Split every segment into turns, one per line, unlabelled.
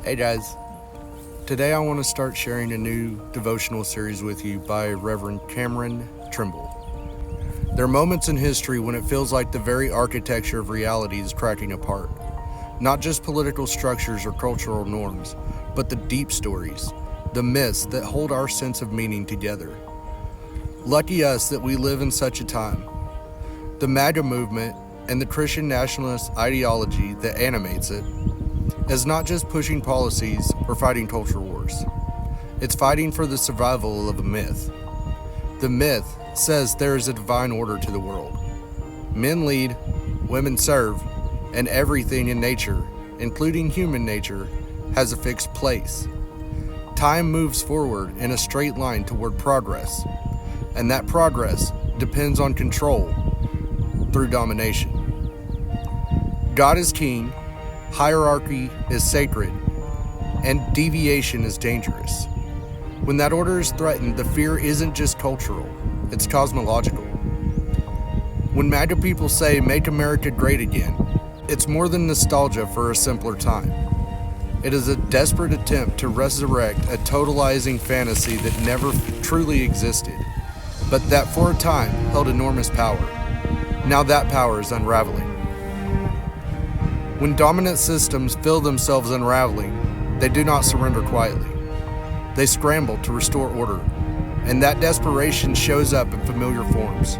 Hey guys, today I want to start sharing a new devotional series with you by Reverend Trimble. There are moments in history when it feels like the very architecture of reality is cracking apart. Not just political structures or cultural norms, but the deep stories, the myths that hold our sense of meaning together. Lucky us that we live in such a time. The MAGA movement and the Christian nationalist ideology that animates it is not just pushing policies or fighting culture wars. It's fighting for the survival of a myth. The myth says there is a divine order to the world. Men lead, women serve, and everything in nature, including human nature, has a fixed place. Time moves forward in a straight line toward progress, and that progress depends on control through domination. God is king, hierarchy is sacred, and deviation is dangerous. When that order is threatened, the fear isn't just cultural, it's cosmological. When MAGA people say, "Make America great again," it's more than nostalgia for a simpler time. It is a desperate attempt to resurrect a totalizing fantasy that never truly existed, but that for a time held enormous power. Now that power is unraveling. When dominant systems feel themselves unraveling, they do not surrender quietly. They scramble to restore order, and that desperation shows up in familiar forms.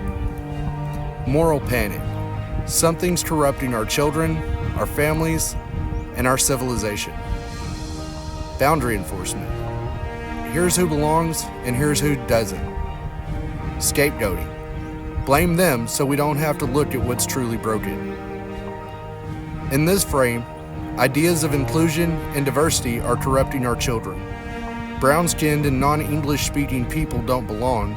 Moral panic. Something's corrupting our children, our families, and our civilization. Boundary enforcement. Here's who belongs, and here's who doesn't. Scapegoating. Blame them so we don't have to look at what's truly broken. In this frame, ideas of inclusion and diversity are corrupting our children. Brown-skinned and non-English speaking people don't belong,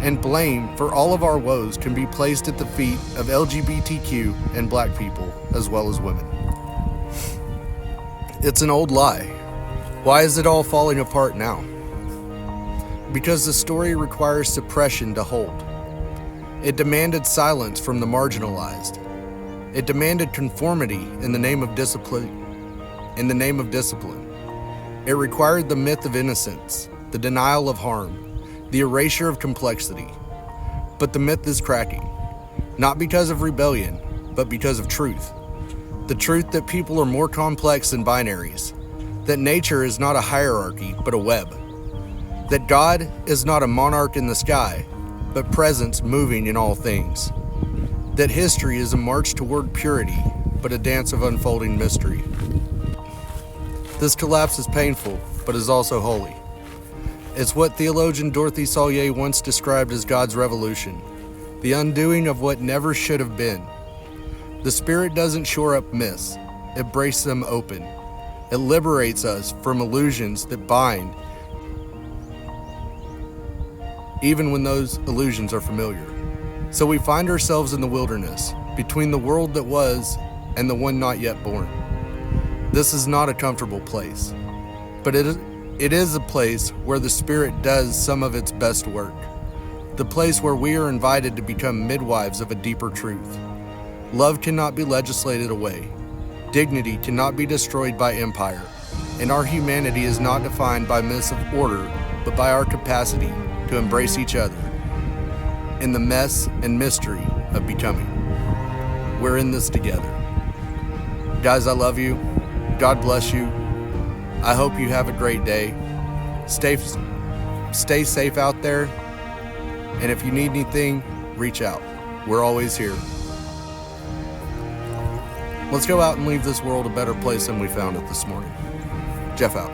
and blame for all of our woes can be placed at the feet of LGBTQ and Black people, as well as women. It's an old lie. Why is it all falling apart now? Because the story requires suppression to hold. It demanded silence from the marginalized. It demanded conformity in the name of discipline. It required the myth of innocence, the denial of harm, the erasure of complexity. But the myth is cracking, not because of rebellion, but because of truth. The truth that people are more complex than binaries, that nature is not a hierarchy, but a web, that God is not a monarch in the sky, but presence moving in all things. That history is a march toward purity, but a dance of unfolding mystery. This collapse is painful, but is also holy. It's what theologian Dorothy Salyer once described as God's revolution, the undoing of what never should have been. The Spirit doesn't shore up myths, it breaks them open. It liberates us from illusions that bind, even when those illusions are familiar. So we find ourselves in the wilderness, between the world that was and the one not yet born. This is not a comfortable place, but it is a place where the Spirit does some of its best work. The place where we are invited to become midwives of a deeper truth. Love cannot be legislated away. Dignity cannot be destroyed by empire. And our humanity is not defined by myths of order, but by our capacity to embrace each other in the mess and mystery of becoming. We're in this together. Guys, I love you. God bless you. I hope you have a great day. Stay safe out there. And if you need anything, reach out. We're always here. Let's go out and leave this world a better place than we found it this morning. Jeff out.